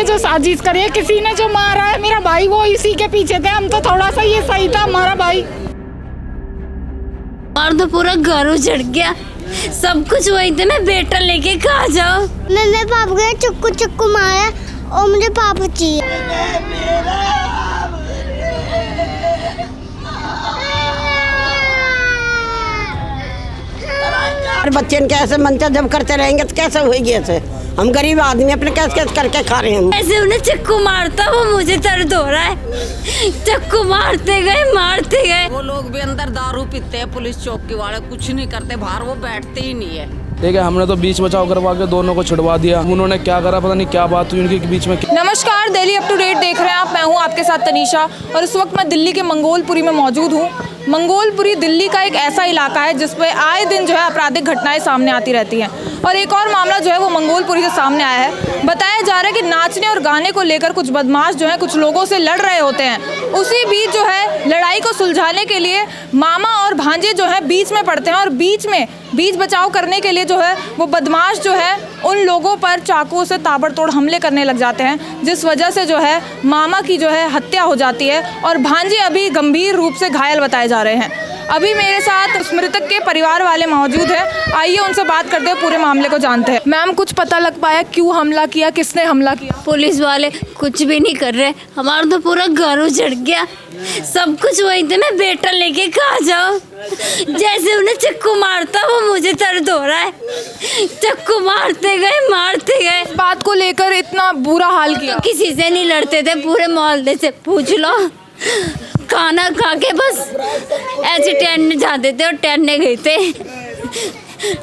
ये जो साजिश करी है, किसी ने जो मारा है मेरा भाई वो इसी के पीछे थे। हम तो थोड़ा सा ये सही था हमारा भाई। और तो पूरा घर उजड़ गया, सब कुछ वही थे। मैं बेटा लेके कहाँ जाऊँ? मेरे पापा ने चक्कू मारा और मुझे पापा चाहिए। बच्चे कैसे मनता जब करते रहेंगे तो कैसे होगी? ऐसे हम गरीब आदमी अपने कैसे कैसे करके खा रहे हैं। ऐसे उन्हें चक्कू मारता वो मुझे दर्द हो रहा है। चक्कू मारते गए। वो लोग भी अंदर दारू पीते हैं, पुलिस चौकी वाले कुछ नहीं करते, बाहर वो बैठते ही नहीं है। ठीक है, हमने तो बीच बचाव करवा के दोनों को छुड़वा दिया। उन्होंने क्या करा पता नहीं, क्या बात हुई उनके बीच में। नमस्कार, दिल्ली अप टू डेट देख रहे हैं आप। मैं हूं आपके साथ तनीषा और इस वक्त मैं दिल्ली के मंगोलपुरी में मौजूद हूं। मंगोलपुरी दिल्ली का एक ऐसा इलाका है जिस पे आए दिन जो है आपराधिक घटनाएं सामने आती रहती हैं और एक और मामला जो है वो मंगोलपुरी से सामने आया है। बताया जा रहा है कि नाचने और गाने को लेकर कुछ बदमाश जो है कुछ लोगों से लड़ रहे होते हैं। उसी बीच जो है लड़ाई को सुलझाने के लिए मामा और भांजे जो है बीच में पड़ते हैं और बीच बचाव करने के लिए जो है वो बदमाश जो है उन लोगों पर चाकुओं से ताबड़तोड़ हमले करने लग जाते हैं, जिस वजह से जो है मामा की जो है हत्या हो जाती है और भांजे अभी गंभीर रूप से घायल बताए जा रहे हैं। अभी मेरे साथ मृतक के परिवार वाले मौजूद हैं, आइए उनसे बात करते हैं, पूरे मामले को जानते हैं। मैम, कुछ पता लग पाया क्यों हमला किया, किसने हमला किया? पुलिस वाले कुछ भी नहीं कर रहे, हमारा तो पूरा घर उजड़ गया, सब कुछ वही थे। मैं बेटा लेके कहाँ जाऊँ? जैसे उन्हें चक्कू मारता वो मुझे दर्द हो रहा है। चक्कू मारते गए। इस बात को लेकर इतना बुरा हाल किया? तो किसी से नहीं लड़ते थे, पूरे मोहल्ले से पूछ लो। खाना खा के बस ऐसे टहलने जाते थे और टहलने गए थे।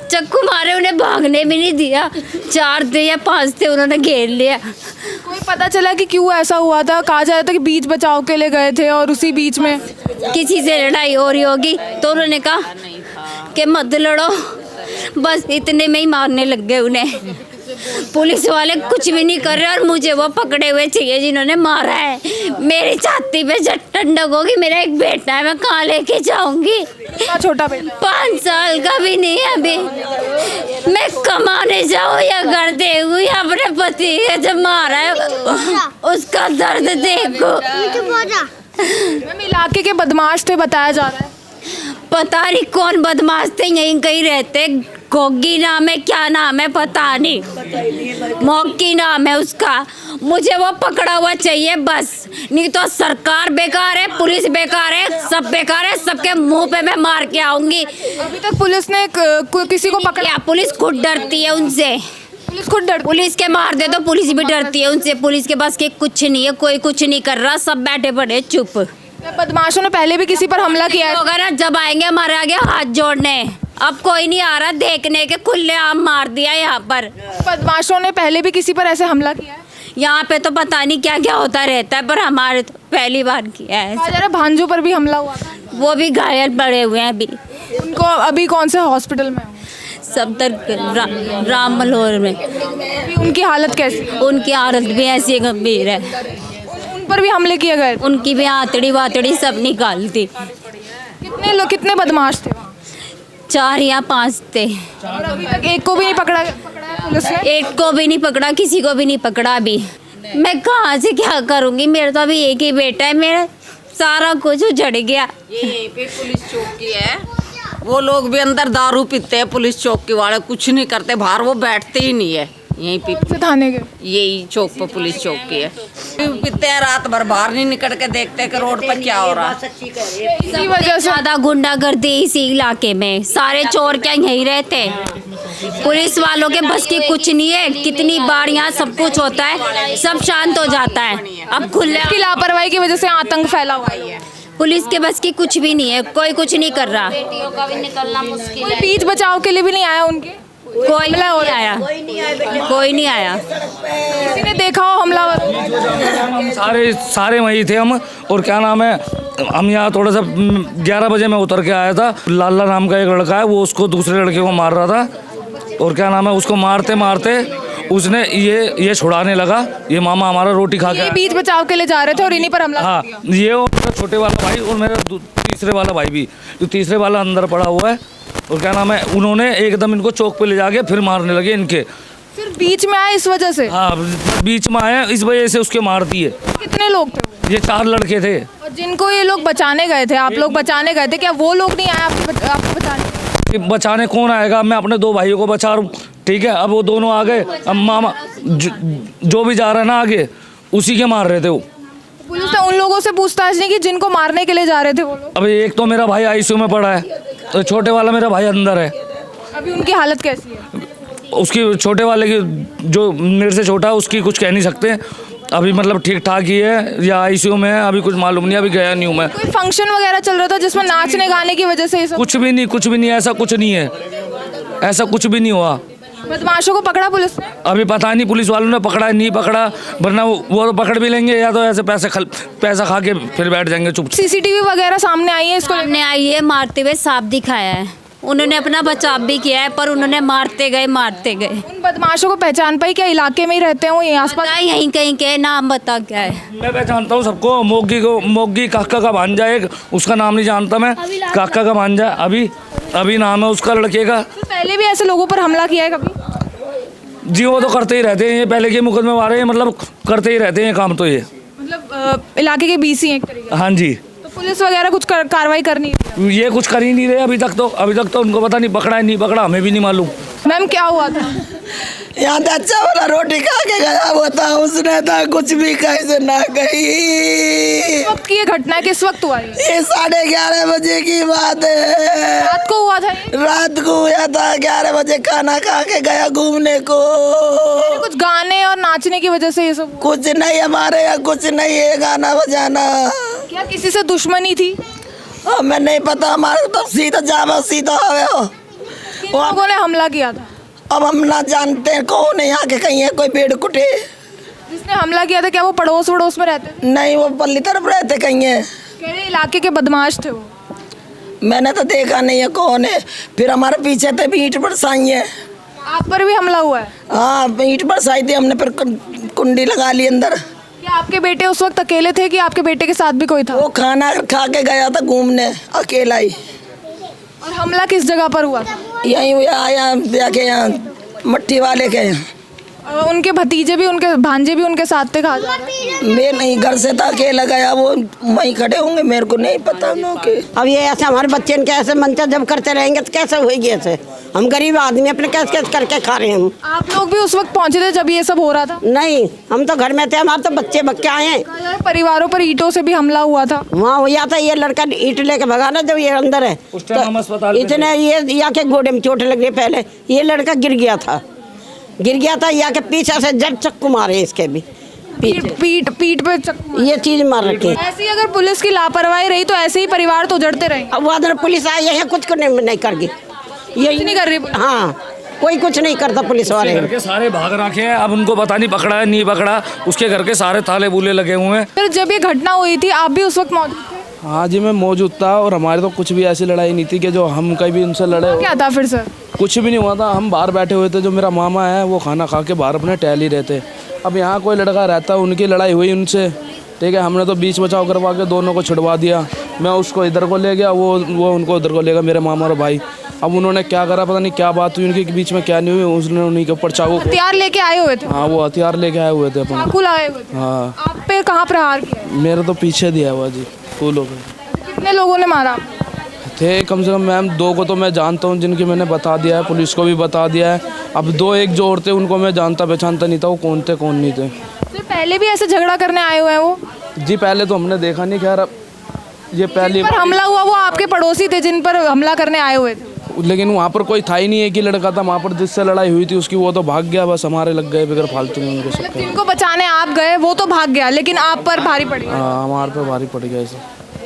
चक्कू मारे, उन्हें भागने भी नहीं दिया। 4 थे या 5 थे, उन्होंने घेर लिया। कोई पता चला कि क्यों ऐसा हुआ था? कहा जा रहा था कि बीच बचाव के लिए गए थे और उसी बीच में किसी से लड़ाई हो रही होगी तो उन्होंने कहा कि मत लड़ो, बस इतने में ही मारने लग गए उन्हें। पुलिस वाले कुछ भी नहीं कर रहे और मुझे वो पकड़े हुए चाहिए जिन्होंने मारा है। मेरी छाती पे ठंडक होगी, मेरा एक बेटा है, मैं कहाँ लेके जाऊंगी? छोटा बेटा 5 साल का भी नहीं है अभी। मैं कमाने जाऊँ या घर देखूँ या अपने पति का जब मारा है उसका दर्द देखो। मैम, इलाके के बदमाश थे बताया जा रहा है। पता नहीं कौन बदमाश थे, यहीं कहीं रहते। गोगी नाम है, क्या नाम है पता नहीं, मौकी नाम है उसका। मुझे वो पकड़ा हुआ चाहिए बस, नहीं तो सरकार बेकार है, पुलिस बेकार है, सब बेकार है। सबके मुंह पे मैं मार के आऊंगी। अभी तक पुलिस ने किसी को पकड़ा? पुलिस खुद डरती है उनसे। पुलिस खुद डर? पुलिस के मार दे तो पुलिस भी डरती है उनसे। पुलिस के पास के कुछ नहीं है, कोई कुछ नहीं कर रहा, सब बैठे पड़े चुप। बदमाशों ने पहले भी किसी पर हमला किया होगा ना, जब आएंगे हमारे आगे हाथ जोड़ने। अब कोई नहीं आ रहा देखने के, खुलेआम मार दिया यहाँ पर। बदमाशों ने पहले भी किसी पर ऐसे हमला किया है? यहाँ पे तो पता नहीं क्या क्या होता रहता है, पर हमारे तो पहली बार किया है। कहा जा रहा है भांजों पर भी हमला हुआ था, वो भी घायल पड़े हुए हैं अभी। उनको अभी कौन से हॉस्पिटल में? सब तक राम मनोहर में। अभी उनकी हालत कैसी? उनकी हालत भी ऐसी गंभीर है। उन पर भी हमले किए गए? उनकी भी आतड़ी वातड़ी सब निकाल दी। कितने बदमाश थे? 4 या 5 थे। और अभी तक एक को भी नहीं पकड़ा है पुलिस ने? एक को भी नहीं पकड़ा, किसी को भी नहीं पकड़ा अभी। मैं कहाँ से क्या करूँगी? मेरा तो अभी एक ही बेटा है, मेरा सारा कुछ उजड़ गया। यहीं पे पुलिस चौकी है, वो लोग भी अंदर दारू पीते हैं, पुलिस चौकी वाले कुछ नहीं करते, बाहर वो बैठते ही नहीं है। यहीं पे थाने के यही चौक पर पुलिस चौकी है, पीते हैं, रात भर बाहर नहीं निकल के देखते कि रोड पर क्या हो रहा है। इसी वजह से ज्यादा गुंडागर्दी इसी इलाके में, सारे चोर क्या यहीं रहते हैं। पुलिस वालों के बस की कुछ नहीं है, कितनी बार यहाँ सब कुछ होता है, सब शांत हो जाता है। अब खुले की लापरवाही की वजह से आतंक फैला हुआ है। पुलिस के बस की कुछ भी नहीं है, कोई कुछ नहीं कर रहा। कोई बीच बचाव के लिए भी नहीं आया उनके? कोई नहीं आया, कोई नहीं आया। किसी ने देखा हो हमलावर? सारे वही थे हम। और क्या नाम है, हम यहाँ थोड़ा सा 11 बजे मैं उतर के आया था। लाला नाम का एक लड़का है, वो उसको दूसरे लड़के को मार रहा था। और क्या नाम है, उसको मारते मारते उसने ये छुड़ाने लगा। ये मामा हमारा रोटी खा के बीच बचाव के लिए जा रहे थे और इन्हीं पर हमला। हाँ, ये और मेरा छोटे वाला भाई और मेरा तीसरे वाला भाई भी, जो तीसरे वाला अंदर पड़ा हुआ है। और क्या नाम है, उन्होंने एकदम इनको चौक पे ले जाके फिर मारने लगे इनके। सिर्फ बीच में आए इस वजह से? हाँ, बीच में आए इस वजह से उसके मारती है। कितने लोग थे वो? ये 4 लड़के थे। और जिनको ये लोग बचाने गए थे, आप लोग बचाने गए थे, क्या वो लोग नहीं आए आपको बचाने? कि बचाने कौन आएगा? मैं अपने 2 भाइयों को बचा रहा हूँ, ठीक है। अब वो दोनों आ गए, अब मामा जो भी जा रहा है ना आगे, उसी के मार रहे थे वो। पुलिस ने उन लोगों से पूछताछ नहीं की जिनको मारने के लिए जा रहे थे वो लोग? अभी एक तो मेरा भाई आईसीयू में पड़ा है, तो छोटे वाला मेरा भाई अंदर है। अभी उनकी हालत कैसी है? उसकी छोटे वाले की, जो मेरे से छोटा है, उसकी कुछ कह नहीं सकते अभी, मतलब ठीक ठाक ही है या आईसीयू में है, अभी कुछ मालूम नहीं, अभी गया नहीं हूँ मैं। कोई फंक्शन वगैरह चल रहा था जिसमें नाचने गाने की वजह से ये सब? कुछ भी नहीं, ऐसा कुछ नहीं है, ऐसा कुछ भी नहीं हुआ। बदमाशों को पकड़ा पुलिस ने? अभी पता नहीं पुलिस वालों ने पकड़ा नहीं पकड़ा, वरना वो तो पकड़ भी लेंगे या तो ऐसे पैसा खा के फिर बैठ जाएंगे चुप। सीसीटीवी वगैरह सामने आई है इसको? सामने आई है, मारते हुए साफ दिखाया है। उन्होंने अपना बचाव भी किया है, पर उन्होंने मारते गए। उन बदमाशों को पहचान पाई? क्या इलाके में ही रहते हैं वो, यहीं आसपास? यहीं कहीं के नाम बता क्या है? मैं पहचानता हूँ सबको। मोगी काका का भांजा है, उसका नाम नहीं जानता मैं। काका का भांजा अभी नाम है उसका, लड़के का। तो पहले भी ऐसे लोगों पर हमला किया है कभी? जी वो तो करते ही रहते हैं, ये पहले के मुकदमे वाले हैं, मतलब करते ही रहते हैं काम तो ये। मतलब इलाके के बीसी हैं एक तरीके हाँ जी। से। तो पुलिस वगैरह कुछ कार्रवाई करनी है? ये कुछ कर ही नहीं रहे अभी तक तो उनको पता नहीं पकड़ा है नहीं पकड़ा, हमें भी नहीं मालूम। मैम क्या हुआ था? यहाँ तो अच्छा वाला रोटी खा के गया वो था, उसने था कुछ भी कैसे ना कही। किस वक्त की ये घटना है, किस वक्त हुआ ये? 11:30 बजे की बात है। रात को हुआ था ये? रात को हुआ था, 11 बजे खाना खा के गया घूमने को। कुछ गाने और नाचने की वजह से ये सब? कुछ नहीं, हमारे यहाँ कुछ नहीं है गाना बजाना। क्या किसी से दुश्मनी थी? हमें नहीं पता, हमारे तो सीधा जावा सीधा आवे हो। किन लोगों ने हमला किया था? अब हम ना जानते हैं कौन है, यहाँ के कहीं है कोई पेड़ कुटे। जिसने हमला किया था क्या वो पड़ोस वड़ोस में रहते? नहीं, वो पल्ली तरफ रहते कहीं है। केड़े इलाके के बदमाश थे वो? मैंने तो देखा नहीं है कौन है। फिर हमारे पीछे थे भी ईंट बरसाई है। आप पर भी हमला हुआ है? हाँ, ईंट बरसाई थी हमने, फिर कुंडी लगा ली अंदर। क्या आपके बेटे उस वक्त अकेले थे कि आपके बेटे के साथ भी कोई था? वो खाना खा के गया था घूमने अकेला ही। और हमला किस जगह पर हुआ? यहीं आया जाके, यहाँ मट्टी वाले के। उनके भतीजे भी, उनके भांजे भी उनके साथ थे कहा जा रहा है? मैं नहीं, घर से था अकेला गया, वो वहीं खड़े होंगे, मेरे को नहीं पता उनके। अब ये ऐसे हमारे बच्चे ने कैसे मंचा जब करते रहेंगे तो कैसे होगी ऐसे? हम गरीब आदमी अपने कैसे करके खा रहे हैं हम। आप लोग भी उस वक्त पहुंचे थे जब ये सब हो रहा था? नहीं, हम तो घर में थे, हमारे तो बच्चे बच्चे आए हैं। परिवारों पर ईंटों से भी हमला हुआ था? वहाँ हुआ था, ये लड़का ईंट लेके भगा ना, जब ये अंदर है तो इतने ये यहाँ के गोडे में चोट लग रही। पहले ये लड़का गिर गया था, यहाँ के पीछे से जब चक्कू मारे इसके भी पीठ पे चक्कू, ये चीज मार रखी। ऐसी अगर पुलिस की लापरवाही रही तो ऐसे ही परिवार तो उजड़ते रहेंगे। अब वहाँ पुलिस आई है, कुछ नहीं करगी, ये नहीं कर रही। हाँ, कोई कुछ नहीं करता पुलिस वाले। घर के सारे भाग रखे हैं, अब उनको पता नहीं पकड़ा है नहीं पकड़ा, उसके घर के सारे ताले बूले लगे हुए हैं। फिर जब ये घटना हुई थी आप भी उस वक्त मौजूद थे? हाँ जी, मैं मौजूद था, और हमारे तो कुछ भी ऐसी लड़ाई नहीं थी कि जो हम कभी उनसे लड़े हो। क्या था फिर सर? कुछ भी नहीं हुआ था, हम बाहर बैठे हुए थे। जो मेरा मामा है वो खाना खा के बाहर अपने टहल ही रहते। अब यहाँ कोई लड़का रहता, उनकी लड़ाई हुई उनसे, ठीक है। हमने तो बीच बचाव करवा के दोनों को छुड़वा दिया। मैं उसको इधर को ले गया, वो उनको उधर को ले गया, मेरे मामा और भाई। अब उन्होंने क्या करा पता नहीं, क्या बात हुई उनके बीच में, क्या नहीं हुई, उसने उन्हीं के ऊपर चाकू, हथियार लेके आए हुए थे? हाँ, वो हथियार लेके आए हुए थे अपन। चाकू लाए हुए थे? हाँ। आप पे कहाँ प्रहार किया? मेरे तो पीछे दिया हुआ जी, फूलों पे। कितने लोगों ने मारा? थे कम से कम मैम 2 को तो मैं जानता हूँ, जिनकी मैंने बता दिया है, पुलिस को भी बता दिया है। अब 2 एक जो और थे उनको मैं जानता पहचानता नहीं था वो कौन थे कौन नहीं थे। तो पहले भी ऐसे झगड़ा करने आए हुए हैं वो? जी पहले तो हमने देखा नहीं, खैर अब ये पहली पर हमला हुआ वो आपके पड़ोसी थे जिन पर हमला करने आए हुए थे? लेकिन वहाँ पर कोई था ही नहीं, एक ही लड़का था वहाँ पर जिससे लड़ाई हुई थी उसकी, वो तो भाग गया, बस हमारे लग गए बगैर फालतू में उनको सब। जिनको बचाने आप गए वो तो भाग गया, लेकिन आप पर भारी पड़ी? हाँ, हमारे पे भारी पड़ गया ऐसे।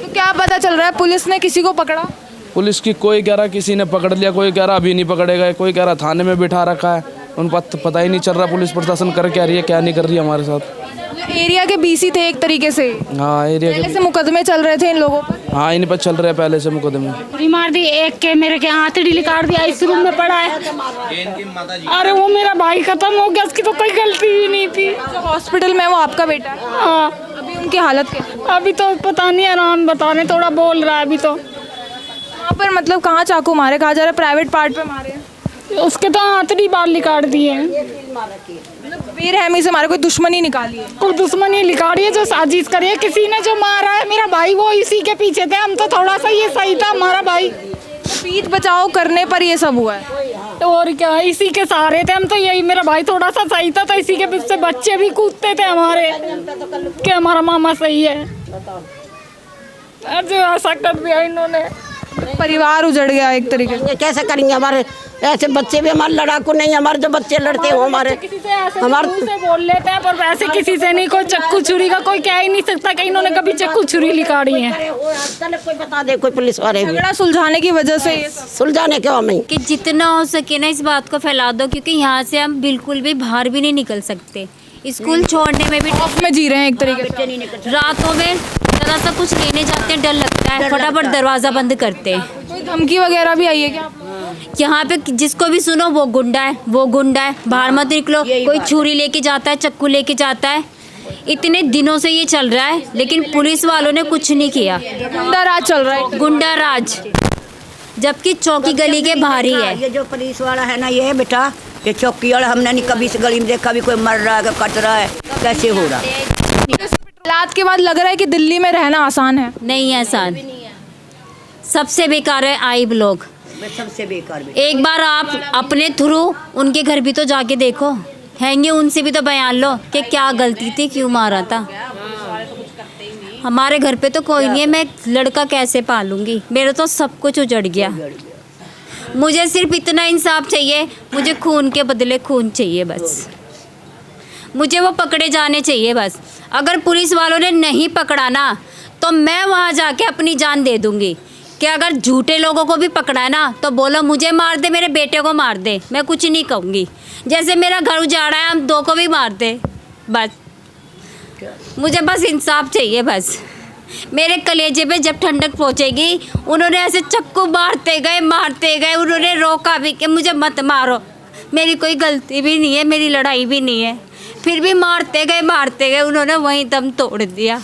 तो क्या पता चल रहा है, पुलिस ने किसी को पकड़ा? पुलिस की कोई कह रहा किसी ने पकड़ लिया, कोई कह रहा अभी नहीं पकड़ेगा, कोई कह रहा थाने में बिठा रखा है। उन पता ही नहीं चल रहा पुलिस प्रशासन कर क्या रही है क्या नहीं कर रही है हमारे साथ। एरिया के बीसी थे एक तरीके से? हाँ, एरिया पहले से मुकदमे चल रहे थे इन लोगों पर? हाँ, इन पर चल रहे हैं पहले से मुकदमे। पूरी मार दी, एक के मेरे के हाथ ढीली काट दिया, इस रूम में पड़ा है। अरे वो मेरा भाई खत्म हो गया, उसकी तो कोई गलती ही नहीं थी। जो हॉस्पिटल में वो आपका बेटा है? हाँ, अभी उनकी हालत कैसी? अभी तो पता नहीं, आराम बता रहे, थोड़ा बोल रहा है अभी तो। वहाँ पर मतलब कहाँ चाकू मारे? कहा जा रहा है प्राइवेट पार्ट पे मारे? उसके तो आंतड़ी बाल निकाल दिए हैं। बेरहमी से हमारे कोई दुश्मनी निकाली है। कोई दुश्मनी निकाली है जो साजिश करी है, किसी ने जो मारा है मेरा भाई वो इसी के पीछे थे। हम तो थोड़ा सा ये सही था हमारा भाई, बीच बचाव करने पर ये सब हुआ है। तो और क्या, इसी के सहारे थे हम तो। यही मेरा भाई थोड़ा सा सही था तो इसी के पीछे बच्चे भी कूदते थे हमारे कि हमारा मामा सही है। जो ऐसा कर दिया इन्होंने, परिवार उजड़ गया एक तरीके से। कैसे करेंगे? हमारे ऐसे बच्चे भी हमारे लड़ाकू नहीं, हमारे जो बच्चे लड़ते हो हमारे किसी से ऐसे मुंह से बोल लेते हैं पर वैसे किसी से नहीं। कोई चक्कू छुरी का कोई कह ही नहीं सकता कि इन्होंने कभी चक्कू छुरी निकाली है। कोई बता दे, कोई पुलिस वाले भी झगड़ा सुलझाने की वजह से सुलझाने के हमें कि जितना हो सके ना इस बात को फैला दो, क्योंकि यहाँ से हम बिल्कुल भी बाहर भी नहीं निकल सकते। स्कूल छोड़ने में भी खौफ में जी रहे हैं एक तरीके से। रातों में ज़रा सा कुछ लेने जाते हैं, डर लगता है, फटाफट दरवाज़ा बंद करते हैं। कोई धमकी वगैरह भी आई है क्या? यहाँ पे जिसको भी सुनो वो गुंडा है, वो गुंडा है, बाहर मत निकलो। कोई छुरी लेके जाता है, चक्कू लेके जाता है। इतने दिनों से ये चल रहा है लेकिन पुलिस वालों ने कुछ नहीं किया। गुंडा राज चल रहा है। गुंडा राज, जबकि चौकी गली के बाहर ही है। ये जो पुलिस वाला है ना, ये बेटा ये चौकी वाला हमने नहीं कभी इस गली में देखा भी कोई मर रहा है, कट रहा है, कैसे हो रहा है। हालात के बाद लग रहा है कि दिल्ली में रहना आसान है। नहीं है आसान, सबसे बेकार है आई ब्लॉक। सबसे बेकार एक बार आप अपने थ्रू उनके घर भी तो जाके देखो, हैंगे उनसे भी तो बयान लो कि क्या गलती थी, क्यों मारा था। हमारे घर पे तो कोई नहीं है, मैं लड़का कैसे पालूंगी? मेरा तो सब कुछ उजड़ गया। मुझे सिर्फ इतना इंसाफ चाहिए, मुझे खून के बदले खून चाहिए बस। मुझे वो पकड़े जाने चाहिए बस। अगर पुलिस वालों ने नहीं पकड़ा ना तो मैं वहाँ जाके अपनी जान दे दूँगी कि अगर झूठे लोगों को भी पकड़ा है ना तो बोलो मुझे मार दे, मेरे बेटे को मार दे, मैं कुछ नहीं कहूँगी। जैसे मेरा घर उजाड़ा है, हम 2 को भी मार दे बस। मुझे बस इंसाफ चाहिए बस। मेरे कलेजे पे जब ठंडक पहुँचेगी, उन्होंने ऐसे चक्कू मारते गए, उन्होंने रोका भी कि मुझे मत मारो, मेरी कोई गलती भी नहीं है, मेरी लड़ाई भी नहीं है, फिर भी मारते गए, उन्होंने वहीं दम तोड़ दिया।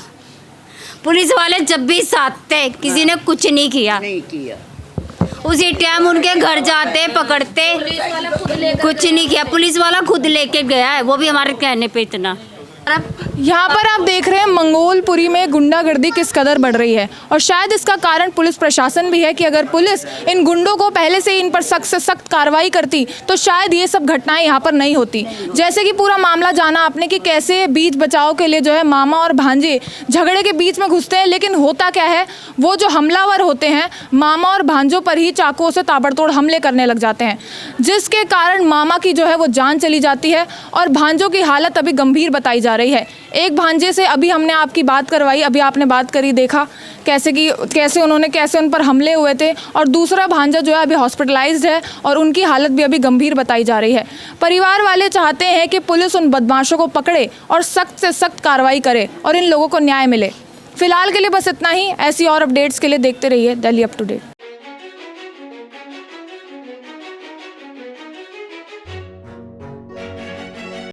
पुलिस वाले जब भी साथ थे, किसी ने कुछ नहीं किया। उसी टाइम उनके घर जाते, पकड़ते, कुछ नहीं किया। पुलिस वाला खुद लेके गया है, वो भी हमारे कहने पे इतना। यहाँ पर आप देख रहे हैं मंगोलपुरी में गुंडागर्दी किस कदर बढ़ रही है, और शायद इसका कारण पुलिस प्रशासन भी है कि अगर पुलिस इन गुंडों को पहले से इन पर सख्त से सख्त कार्रवाई करती तो शायद ये सब घटनाएं यहाँ पर नहीं होती। जैसे कि पूरा मामला जाना आपने कि कैसे बीच बचाव के लिए जो है मामा और भांजे झगड़े के बीच में घुसते हैं, लेकिन होता क्या है, वो जो हमलावर होते हैं मामा और भांजों पर ही चाकुओं से ताबड़तोड़ हमले करने लग जाते हैं, जिसके कारण मामा की जो है वो जान चली जाती है और भांजों की हालत अभी गंभीर बताई जा रही है। एक भांजे से अभी हमने आपकी बात करवाई, अभी आपने बात करी, देखा कैसे उन पर हमले हुए थे, और दूसरा भांजा जो है अभी हॉस्पिटलाइज्ड है और उनकी हालत भी अभी गंभीर बताई जा रही है। परिवार वाले चाहते हैं कि पुलिस उन बदमाशों को पकड़े और सख्त से सख्त कार्रवाई करे और इन लोगों को न्याय मिले। फिलहाल के लिए बस इतना ही। ऐसी और अपडेट्स के लिए देखते रहिए दिल्ली अप टू डेट।